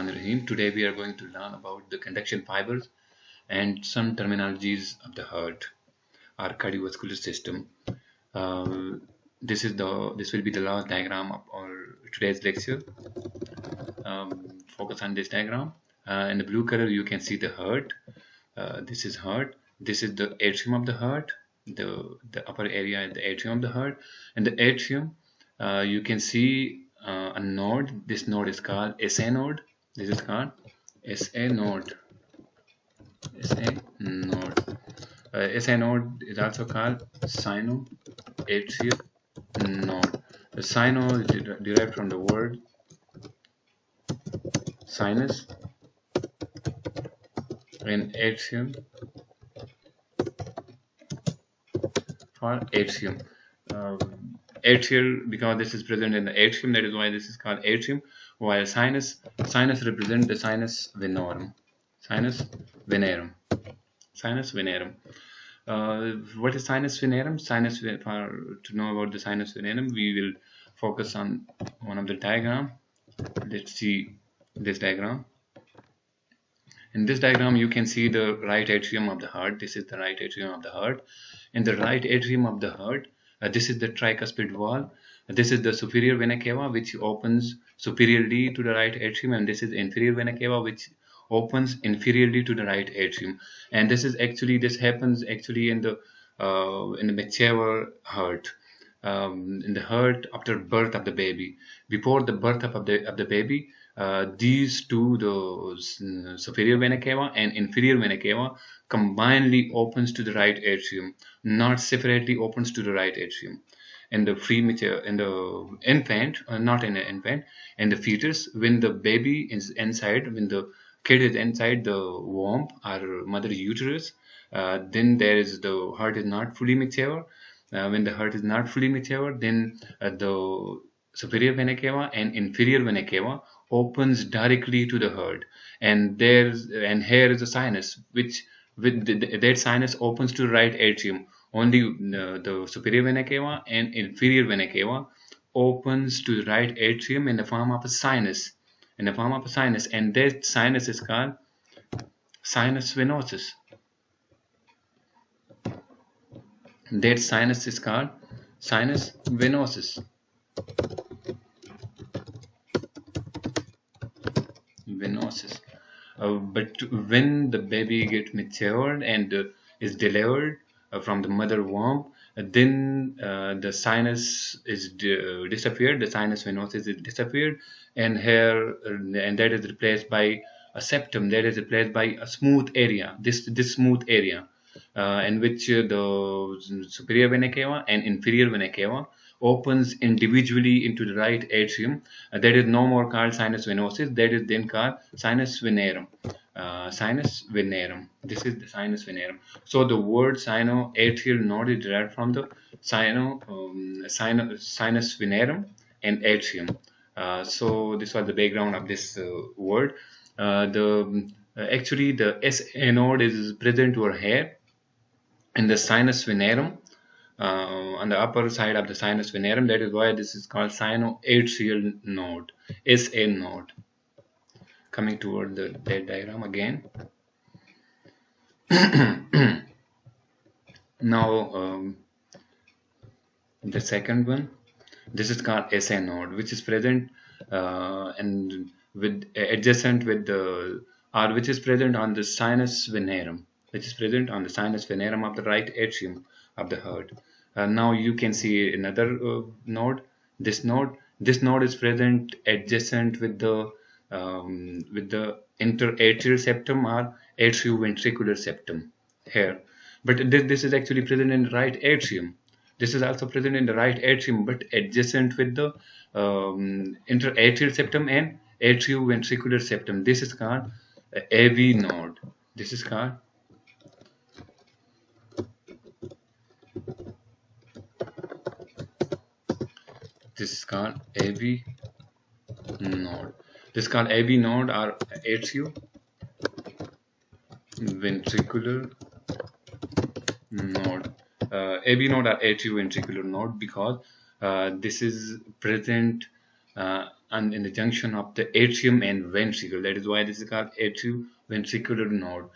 Bismillahirrahmanirrahim. Today we are going to learn about the conduction fibers and some terminologies of the heart, our cardiovascular system. Uh, this will be the last diagram of our today's lecture. Focus on this diagram. In the blue color, you can see the heart. This is heart. This is the atrium of the heart. The upper area is the atrium of the heart, and the atrium. You can see a node. This node is called SA node. This is called SA node. SA node. SA node is also called sinoatrial node. The sino is derived from the word sinus, and atrium for atrium. Atrial, because this is present in the atrium, that is why this is called atrium, while sinus represents the sinus venerum. Sinus venerum. What is sinus venerum? To know about the sinus venerum, we will focus on one of the diagram. Let's see this diagram. In this diagram, you can see the right atrium of the heart. This is the right atrium of the heart. In the right atrium of the heart, this is the tricuspid wall. This is the superior vena cava, which opens superiorly to the right atrium, and this is inferior vena cava, which opens inferiorly to the right atrium. And this happens actually in the mature heart. In the heart after birth of the baby. Before the birth of the baby, these two, the superior vena cava and inferior vena cava, combinedly opens to the right atrium, not separately opens to the right atrium. In the infant, not in the infant, in the fetus, when the baby is inside, when the kid is inside the womb or mother uterus, then the heart is not fully mature. When the heart is not fully mature, then the superior vena cava and inferior vena cava opens directly to the heart, and here is a sinus, which that sinus opens to the right atrium. Only the superior vena cava and inferior vena cava opens to the right atrium in the form of a sinus. And that sinus is called sinus venosus. That sinus is called sinus venosus. But when the baby gets matured and is delivered from the mother womb, then the sinus is disappeared. The sinus venosus is disappeared, and that is replaced by a septum. That is replaced by a smooth area. This smooth area, in which the superior vena cava and inferior vena cava opens individually into the right atrium. That is no more called sinus venosus. That is then called sinus venerum. This is the sinus venerum. So the word sinoatrial node is derived from the sinus venerum and atrium. So this was the background of this word. Actually, the SA node is present over here in the sinus venerum, on the upper side of the sinus venerum. That is why this is called sinoatrial node, SA node. Coming toward that diagram again. Now, the second one, this is called SA node, which is present and with adjacent with the, or which is present on the sinus venerum, which is present on the sinus venerum of the right atrium of the heart. Now you can see another node. This node is present adjacent with the interatrial septum or atrioventricular septum here. But this is actually present in the right atrium. This is also present in the right atrium, but adjacent with the interatrial septum and atrioventricular septum. This is called AV node. This is called AV node. This is called AV node or atrioventricular node. AV node or atrioventricular node, because this is present in the junction of the atrium and ventricle. That is why this is called atrioventricular node.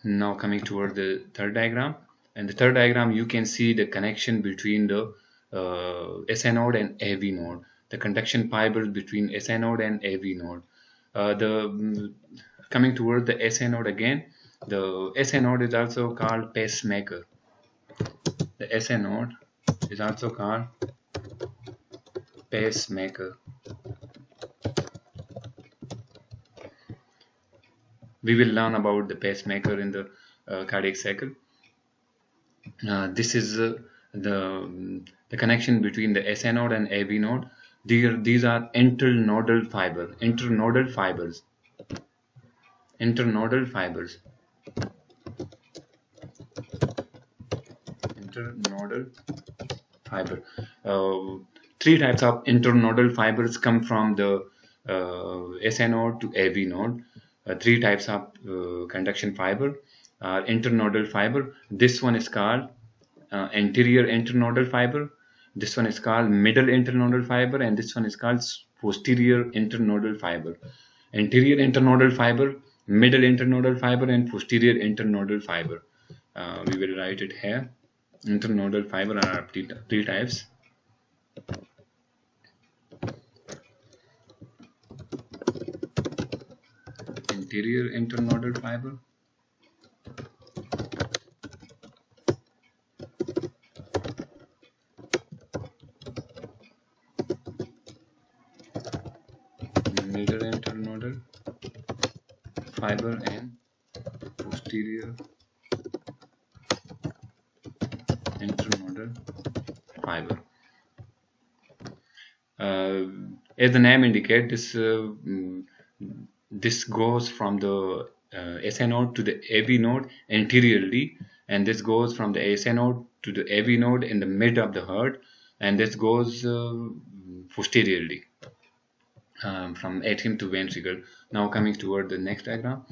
Now coming toward the third diagram. In the third diagram, you can see the connection between the SA node and AV node, the conduction fibers between SA node and AV node. Coming toward the SA node again, the SA node is also called pacemaker. The SA node is also called pacemaker. We will learn about the pacemaker in the cardiac cycle. This is the connection between the SA node and AV node. These are internodal fibers. Internodal fibers. Internodal fiber. Three types of internodal fibers come from the SA node to AV node. Three types of conduction fiber are internodal fiber. This one is called anterior internodal fiber. This one is called middle internodal fiber, and this one is called posterior internodal fiber. Anterior internodal fiber, middle internodal fiber, and posterior internodal fiber. We will write it here. Internodal fiber are three types. Anterior internodal fiber, middle internodal fiber, and posterior internodal fiber. As the name indicates, this goes from the SA node to the AV node anteriorly, and this goes from the SA node to the AV node in the mid of the heart, and this goes posteriorly from atrium to ventricle. Now coming toward the next diagram.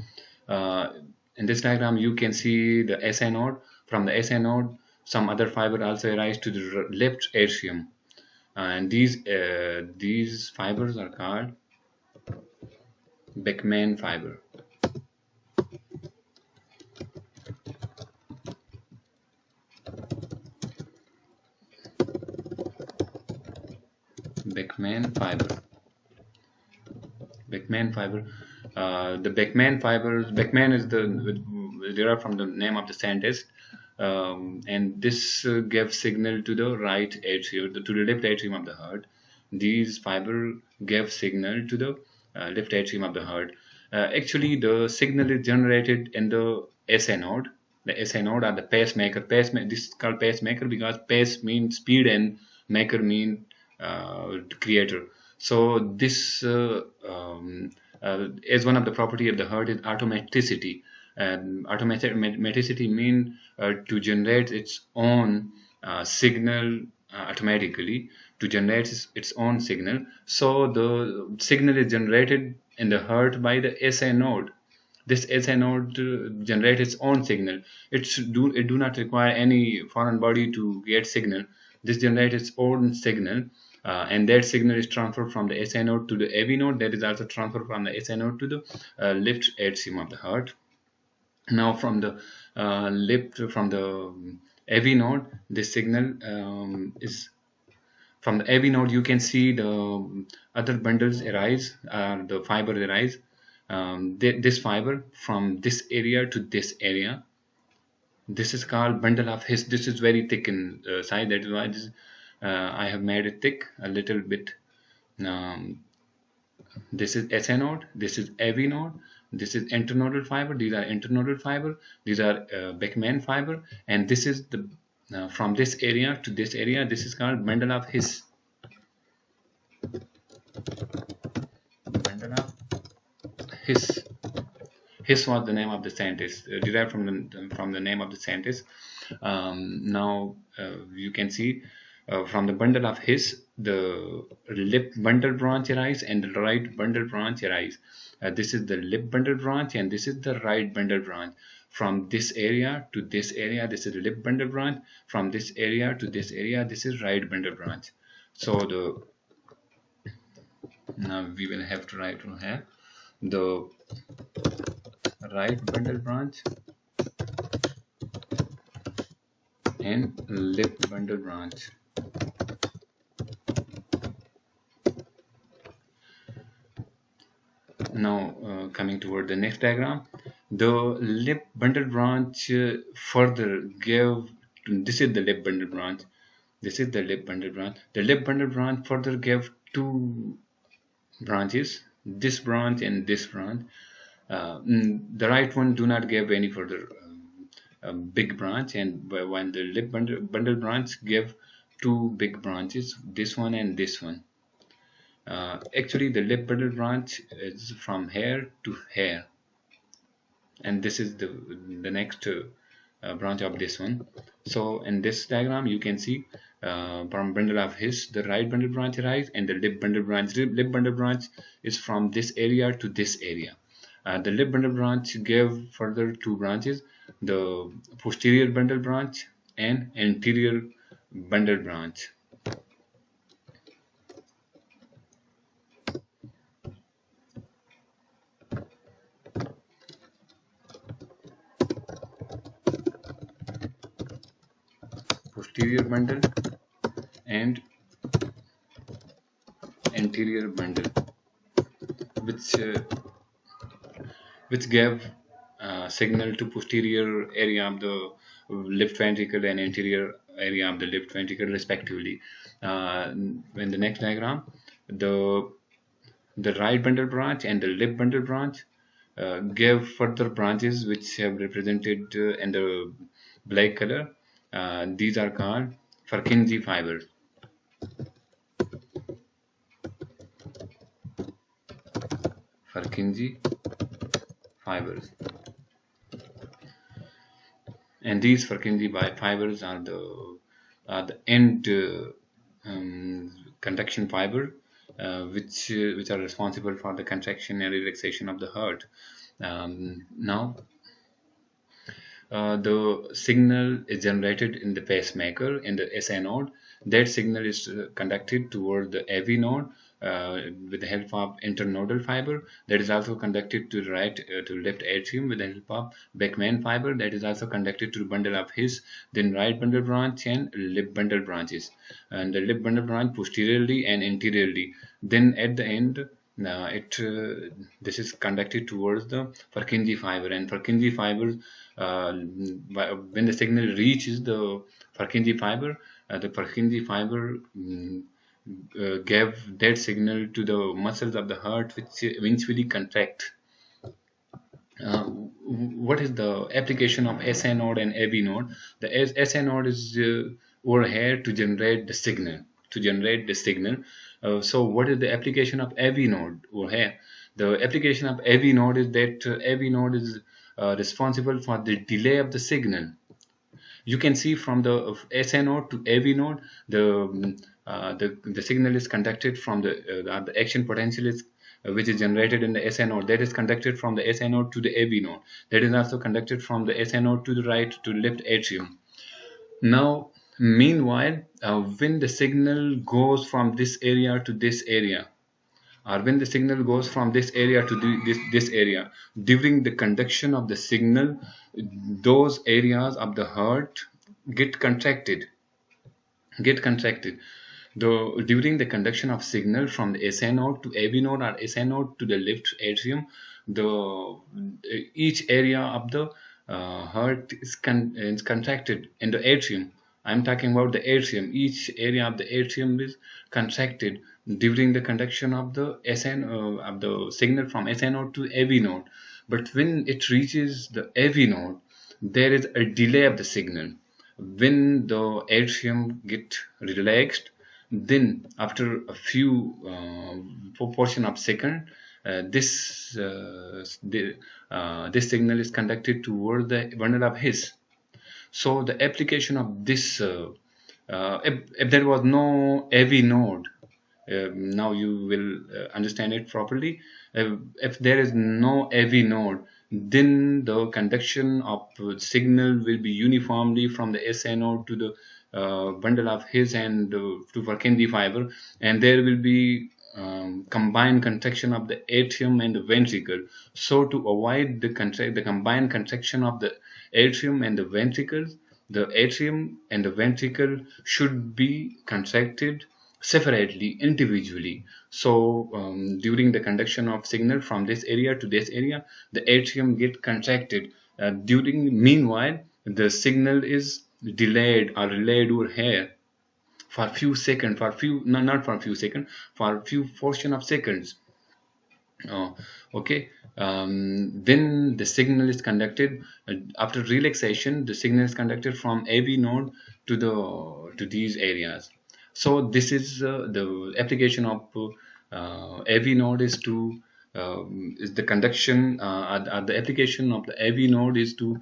In this diagram, you can see the SA node. From the SA node, some other fiber also arise to the left atrium, and these fibers are called Beckman fiber. Beckman fiber. Beckman fiber. The Beckman fibers. Beckman is derived from the name of the scientist, and this gives signal to the right atrium, to the left atrium of the heart. These fibers give signal to the left atrium of the heart. Actually, the signal is generated in the SA node. The SA node are the pacemaker. This is called pacemaker because pace means speed and maker means creator. So this is one of the property of the heart is automaticity. And automaticity means to generate its own signal automatically, to generate its own signal. So the signal is generated in the heart by the SA node. This SA node generates its own signal. It do not require any foreign body to get signal. This generates its own signal, and that signal is transferred from the SA node to the AV node. That is also transferred from the SA node to the left atrium of the heart. Now from the AV node, this signal is from the AV node. You can see the other bundles arise, the fibers arise. This fiber from this area to this area. This is called bundle of His. This is very thick in size. That is why I have made it thick a little bit. This is SA node. This is AV node. This is internodal fiber. These are internodal fiber. These are Beckman fiber. And this is the from this area to this area. This is called bundle of His. Bundle of His. His was the name of the scientist, derived from the name of the scientist. Now you can see from the bundle of His, the left bundle branch arise and the right bundle branch arise. This is the left bundle branch and this is the right bundle branch. From this area to this area, this is the left bundle branch. From this area to this area, this is right bundle branch. So Now we will have to write here the right bundle branch and left bundle branch. Now coming toward the next diagram, the left bundle branch further gave, this is the left bundle branch, this is the left bundle branch. The left bundle branch further gave two branches, this branch and this branch. The right one do not give any further big branch, and when the left bundle branch gave two big branches, this one and this one. Actually, the left bundle branch is from here to here, and this is the next branch of this one. So in this diagram you can see from bundle of his, the right bundle branch arrives, and the left bundle branch is from this area to this area. The left bundle branch gave further two branches, the posterior bundle branch and anterior bundle branch. Posterior bundle and anterior bundle, which gave signal to posterior area of the left ventricle and anterior area of the left ventricle respectively. In the next diagram, the right bundle branch and the left bundle branch gave further branches which have represented in the black color. These are called Purkinje fibers. Purkinje fibers. And these Purkinje fibers are the end conduction fiber, which are responsible for the contraction and relaxation of the heart. Now, the signal is generated in the pacemaker in the SA node. That signal is conducted toward the AV node with the help of internodal fiber. That is also conducted to the right to left atrium with the help of Beckman fiber. That is also conducted to the bundle of His, then right bundle branch and left bundle branches, and the left bundle branch posteriorly and anteriorly. Then at the end, this is conducted towards the Purkinje fiber, and Purkinje fibers, when the signal reaches the Purkinje fiber, the Purkinje fiber gave that signal to the muscles of the heart, which eventually contract. What is the application of SA node and AB node? The SA node is over here to generate the signal. So what is the application of AB node over here? The application of AB node is that AB node is responsible for the delay of the signal. You can see from the SA node to AB node, the signal is conducted from the action potential is which is generated in the SA node, that is conducted from the SA node to the AB node. That is also conducted from the SA node to the right to left atrium. Now, meanwhile, when the signal goes from this area to this area, or when the signal goes from this area to this area, during the conduction of the signal, those areas of the heart get contracted. During the conduction of signal from the SA node to AB node or SA node to the left atrium, each area of the heart is contracted in the atrium. I'm talking about the atrium. Each area of the atrium is contracted during the conduction of the of the signal from SA node to AB node. But when it reaches the AB node, there is a delay of the signal. When the atrium get relaxed, then after a few proportion of second, this signal is conducted toward the bundle of His. So the application of this, if there was no AV node, now you will understand it properly. If there is no AV node, then the conduction of signal will be uniformly from the SA node to the bundle of His and to Purkinje fiber, and there will be combined contraction of the atrium and the ventricle. So to avoid the combined contraction of the atrium and the ventricle, the atrium and the ventricle should be contracted separately, individually. So during the conduction of signal from this area to this area, the atrium get contracted. Meanwhile, the signal is delayed or relayed over here for few seconds, for few, no, not for few seconds, for few portion of seconds. Okay. Then the signal is conducted after relaxation. The signal is conducted from AV node to these areas. So this is the application of AV node is the conduction the application of the AV node is to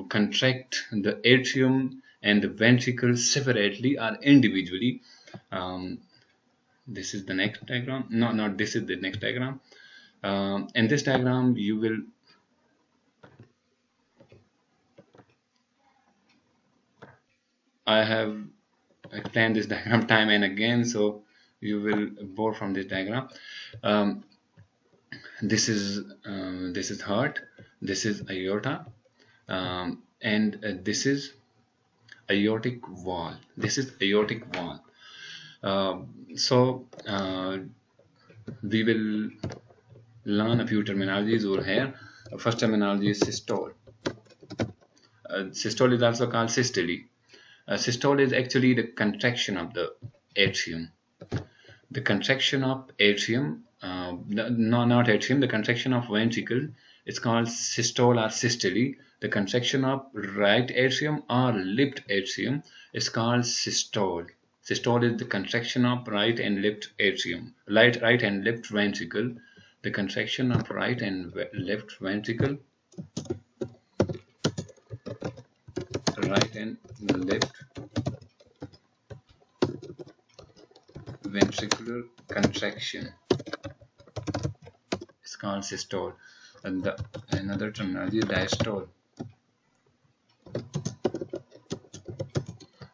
contract the atrium and the ventricle separately or individually. This is the next diagram. No, not this is the next diagram. In this diagram, I have explained this diagram time and again, so you will bore from this diagram. This is heart, this is aorta, and this is aortic wall. This is aortic wall. So we will learn a few terminologies over here. First terminology is systole. Systole is also called systole. Systole is actually the contraction of the atrium. The contraction of atrium, no, not atrium, the contraction of ventricle is called systole or systole. The contraction of right atrium or left atrium is called systole. Systole is the contraction of right and left atrium, right and left ventricle. The contraction of right and left ventricle, right and left ventricular contraction is called systole. And another terminology is diastole.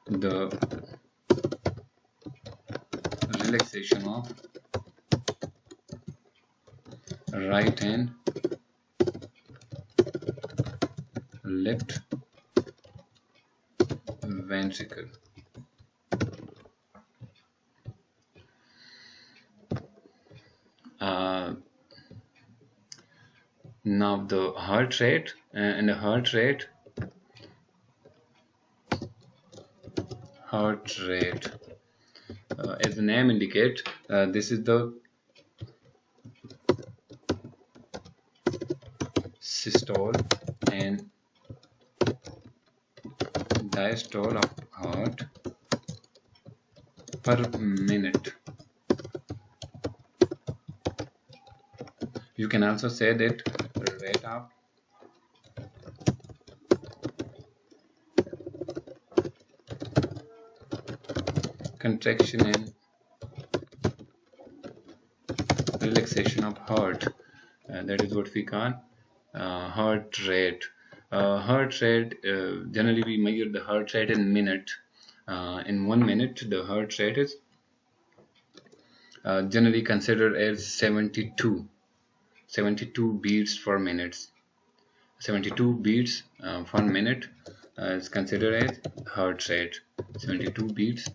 The relaxation of right and left ventricle. Now the heart rate and the heart rate as the name indicates, this is the systole and diastole of heart per minute. You can also say that rate of contraction and relaxation of heart, that is what we call heart rate. Heart rate, generally we measure the heart rate in minute. In 1 minute, the heart rate is generally considered as 72 beats per minute. 72 beats per minute is considered as heart rate. 72 beats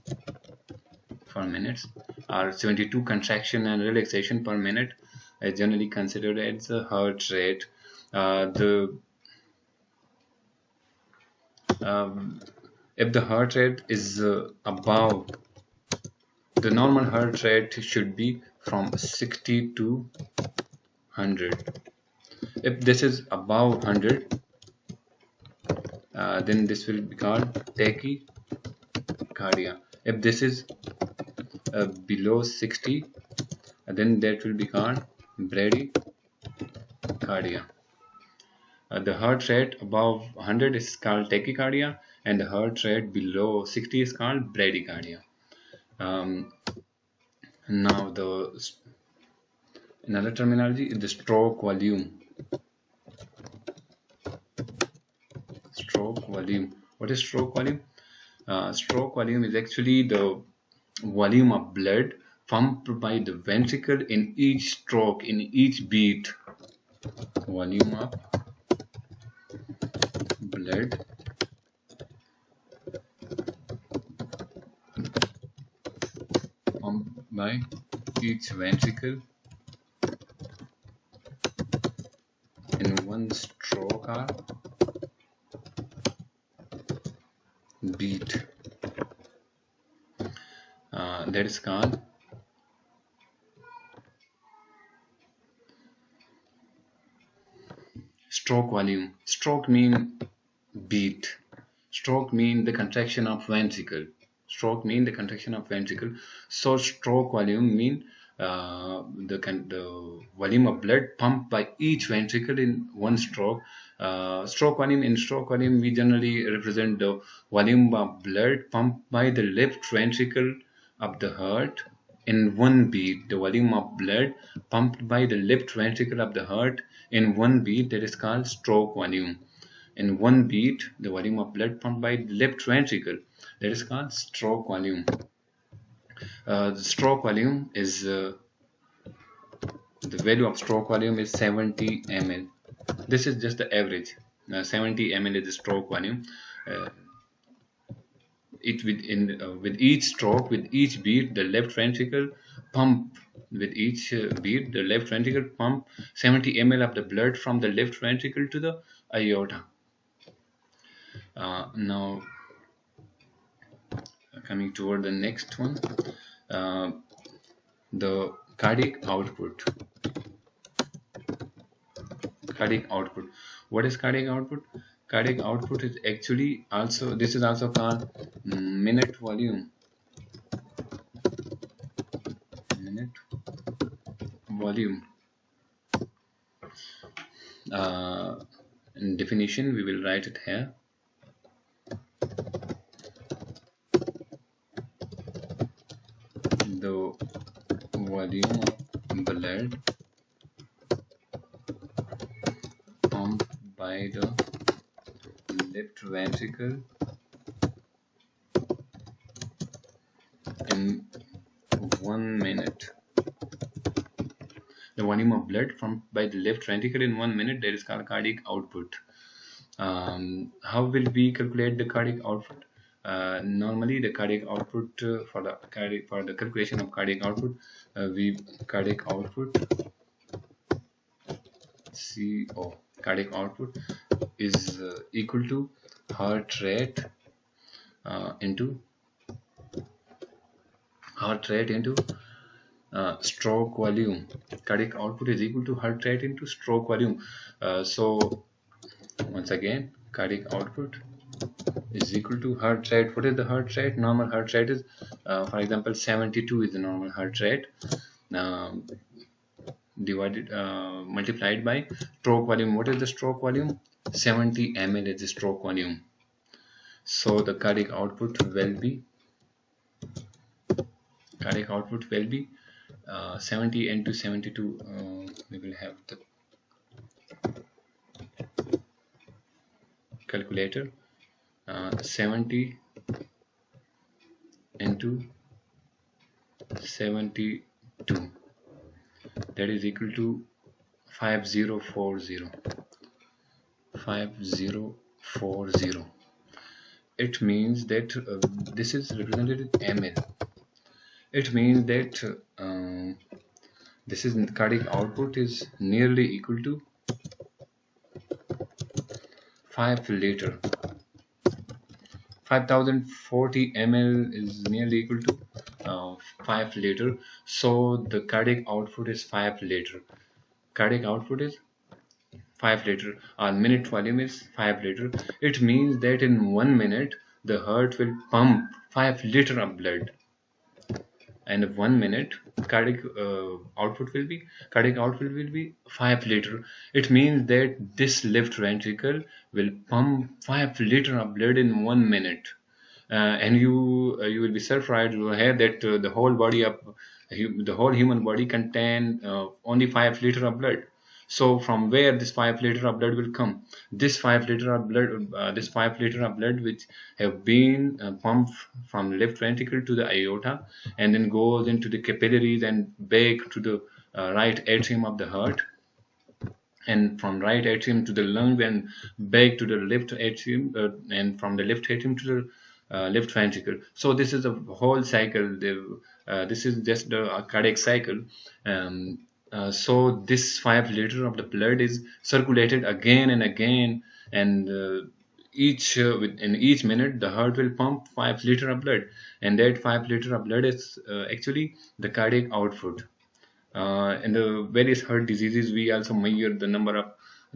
per minute, or 72 contraction and relaxation per minute is generally considered as the heart rate. If the heart rate is above, the normal heart rate should be from 60 to 100. If this is above 100, then this will be called tachycardia. If this is below 60, then that will be called bradycardia. The heart rate above 100 is called tachycardia, and the heart rate below 60 is called bradycardia. Now another terminology is the stroke volume. Stroke volume. What is stroke volume? Stroke volume is actually the volume of blood pumped by the ventricle in each stroke, in each beat. Volume of blood pumped by each ventricle in one stroke or beat. That is called stroke volume. Stroke mean beat. Stroke mean the contraction of ventricle. Stroke mean the contraction of ventricle. So stroke volume mean the volume of blood pumped by each ventricle in one stroke. Stroke volume, in stroke volume we generally represent the volume of blood pumped by the left ventricle of the heart in one beat. The volume of blood pumped by the left ventricle of the heart in one beat, that is called stroke volume. In one beat, the volume of blood pumped by the left ventricle, that is called stroke volume. The stroke volume is the value of stroke volume is 70 ml. This is just the average. 70 ml is the stroke volume. With each stroke, with each beat, the left ventricle pump. With each beat, the left ventricle pump 70 ml of the blood from the left ventricle to the aorta. Now, coming toward the next one, the cardiac output. Cardiac output. What is cardiac output? Cardiac output is actually also, this is also called minute volume. Minute volume. In definition, we will write it here. The volume of blood pumped by the left ventricle in 1 minute. The volume of blood pumped by the left ventricle in 1 minute, that is called cardiac output. How will we calculate the cardiac output? Normally, the cardiac output for the calculation of cardiac output, cardiac output cardiac output is equal to heart rate into stroke volume. Cardiac output is equal to heart rate into stroke volume. So once again, cardiac output is equal to heart rate. What is the heart rate? Normal heart rate is, for example, 72 is the normal heart rate. Multiplied by stroke volume. What is the stroke volume? 70 ml is the stroke volume. So the cardiac output will be 70 into 72. We will have the calculator. 70 into 72, that is equal to 5040. It means that this is represented in ml. It means that this is cardiac output is nearly equal to 5 liter. 5040 ml is nearly equal to 5 liter. So the cardiac output is 5 liter. Cardiac output is 5 liter. Our minute volume is 5 liter. It means that in 1 minute the heart will pump 5 liter of blood. And in 1 minute cardiac output will be 5 liter. It means that this left ventricle will pump 5 liter of blood in 1 minute. And you will be surprised to hear that the whole human body contain only 5 liter of blood. So from where this 5 liter of blood will come? This 5 liter of blood, which have been pumped from left ventricle to the aorta, and then goes into the capillaries and back to the right atrium of the heart, and from right atrium to the lung, and back to the left atrium, and from the left atrium to the left ventricle. So this is a whole cycle. This is just the cardiac cycle. So this 5 liter of the blood is circulated again and again, and in each minute the heart will pump 5 liter of blood, and that 5 liter of blood is actually the cardiac output. In the various heart diseases, we also measure the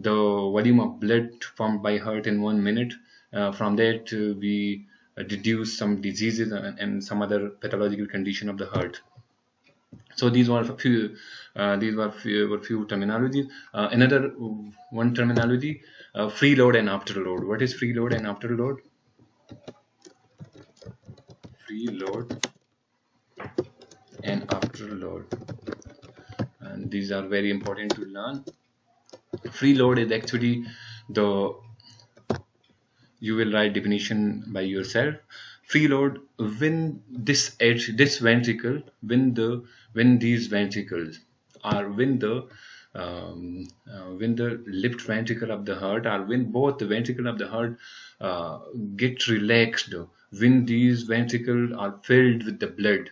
volume of blood pumped by heart in 1 minute. From that, we deduce some diseases and some other pathological condition of the heart. So these were a few. Were few terminologies. Another one terminology: freeload and afterload. What is freeload and afterload? Freeload and afterload. And these are very important to learn. Freeload is actually the, you will write definition by yourself. Freeload, when this ventricle, when these ventricles, or when the left ventricle of the heart, or when both the ventricle of the heart get relaxed, when these ventricles are filled with the blood,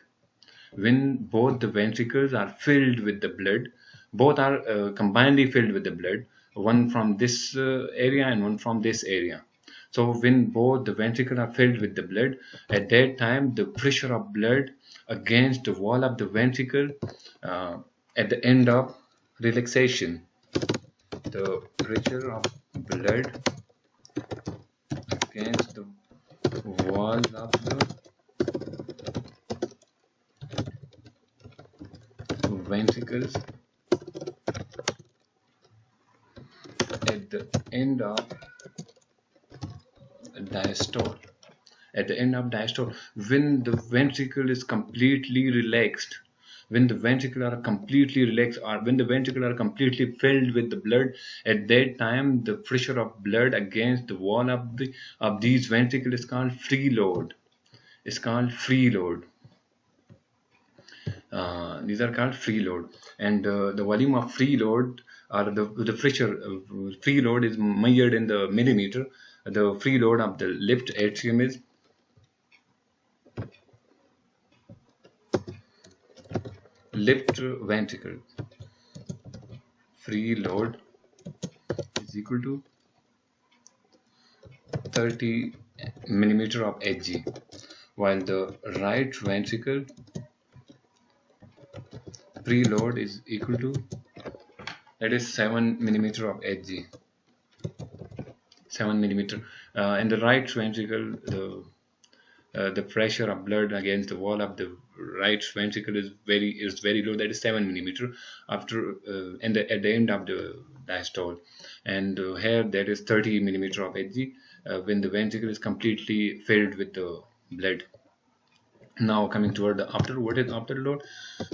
when both the ventricles are filled with the blood, both are combinedly filled with the blood, one from this area and one from this area. So when both the ventricles are filled with the blood, at that time the pressure of blood against the wall of the ventricle, at the end of relaxation, the pressure of blood against the wall of the ventricles at the end of diastole. At the end of diastole, when the ventricle is completely relaxed, when the ventricle are completely relaxed, or when the ventricle are completely filled with the blood, at that time the pressure of blood against the wall of these ventricles is called freeload. It's called freeload. These are called freeload, and the volume of freeload, or the pressure freeload, is measured in the millimeter. The freeload of the left atrium is left ventricle. Freeload is equal to 30 millimeter of Hg, while the right ventricle preload is equal to, that is 7 millimeter of Hg. 7 millimeter. In the right ventricle, the pressure of blood against the wall of the right ventricle is very low, that is 7 millimeter after at the end of the diastole, and here that is 30 millimeter of Hg when the ventricle is completely filled with the blood. Now coming toward the after, what is afterload?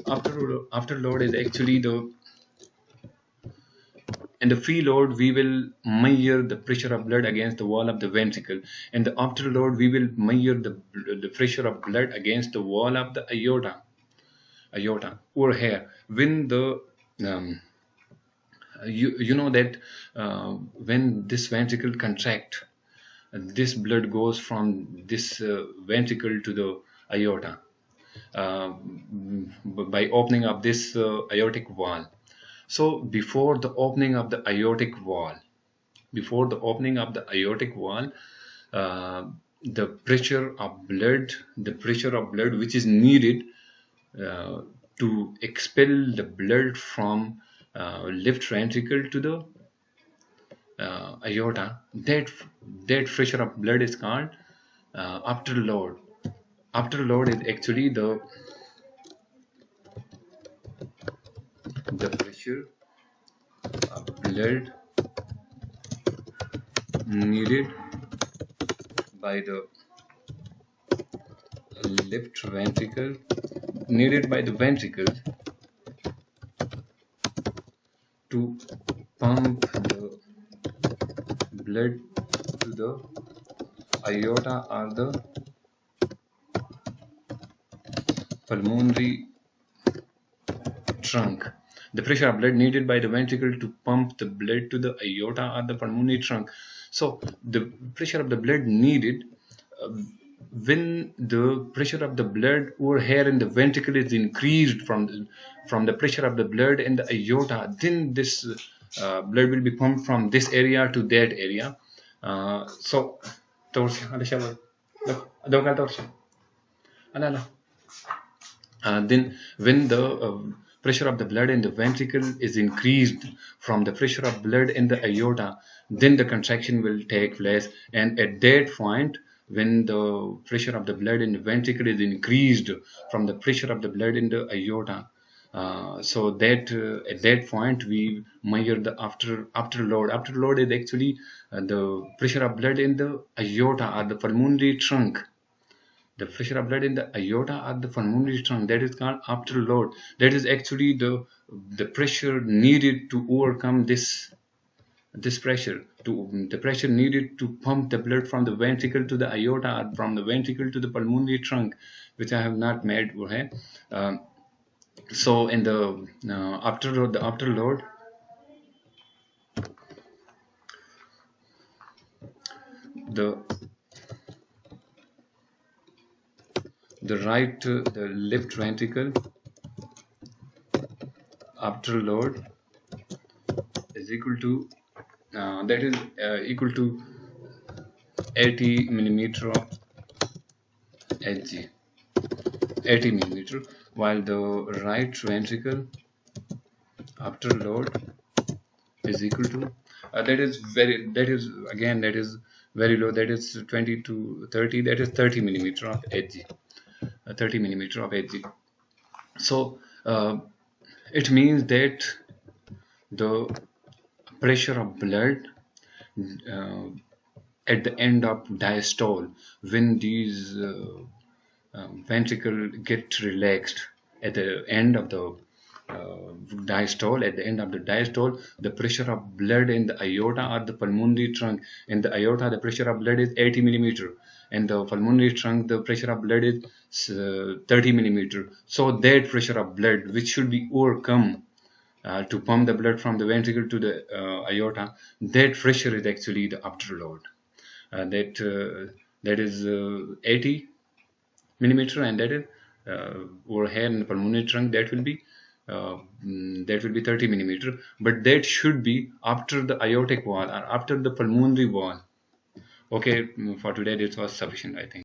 Afterload is actually the, in the freeload we will measure the pressure of blood against the wall of the ventricle. In the afterload we will measure the pressure of blood against the wall of the aorta. Over here, when the you know that when this ventricle contract, this blood goes from this ventricle to the aorta by opening of this aortic wall. So before the opening of the aortic wall, the pressure of blood which is needed to expel the blood from left ventricle to the aorta, that pressure of blood is called afterload. Afterload is actually the pressure of blood needed by the left ventricle, to to pump the blood to the aorta or the pulmonary trunk. The pressure of blood needed by the ventricle to pump the blood to the aorta or the pulmonary trunk. So the pressure of the blood needed uh, when the pressure of the blood over here in the ventricle is increased from the pressure of the blood in the aorta, then this blood will be pumped from this area to that area. So then when the pressure of the blood in the ventricle is increased from the pressure of blood in the aorta, then the contraction will take place, and at that point when the pressure of the blood in the ventricle is increased from the pressure of the blood in the aorta, so that at that point we measure the afterload. Afterload is actually the pressure of blood in the aorta or the pulmonary trunk. The pressure of blood in the aorta or the pulmonary trunk, that is called afterload. That is actually the pressure needed to overcome this pressure, to the pressure needed to pump the blood from the ventricle to the aorta or from the ventricle to the pulmonary trunk, which I have not made over here. So in the afterload, the the left ventricle afterload is equal to equal to 80 millimeter of Hg, 80 millimeter, while the right ventricle afterload is equal to that is very low, that is 20 to 30, that is 30 millimeter of Hg, 30 millimeter of Hg. So it means that the pressure of blood at the end of diastole, when these ventricle get relaxed at the end of the diastole, the pressure of blood in the aorta or the pulmonary trunk. In the aorta, the pressure of blood is 80 millimeter. In the pulmonary trunk, the pressure of blood is 30 millimeter. So that pressure of blood, which should be overcome to pump the blood from the ventricle to the aorta, that pressure is actually the afterload. That is 80 millimeter, and that is over here in the pulmonary trunk, that will be 30 millimeter, but that should be after the aortic wall or after the pulmonary wall. Okay, for today this was sufficient, I think.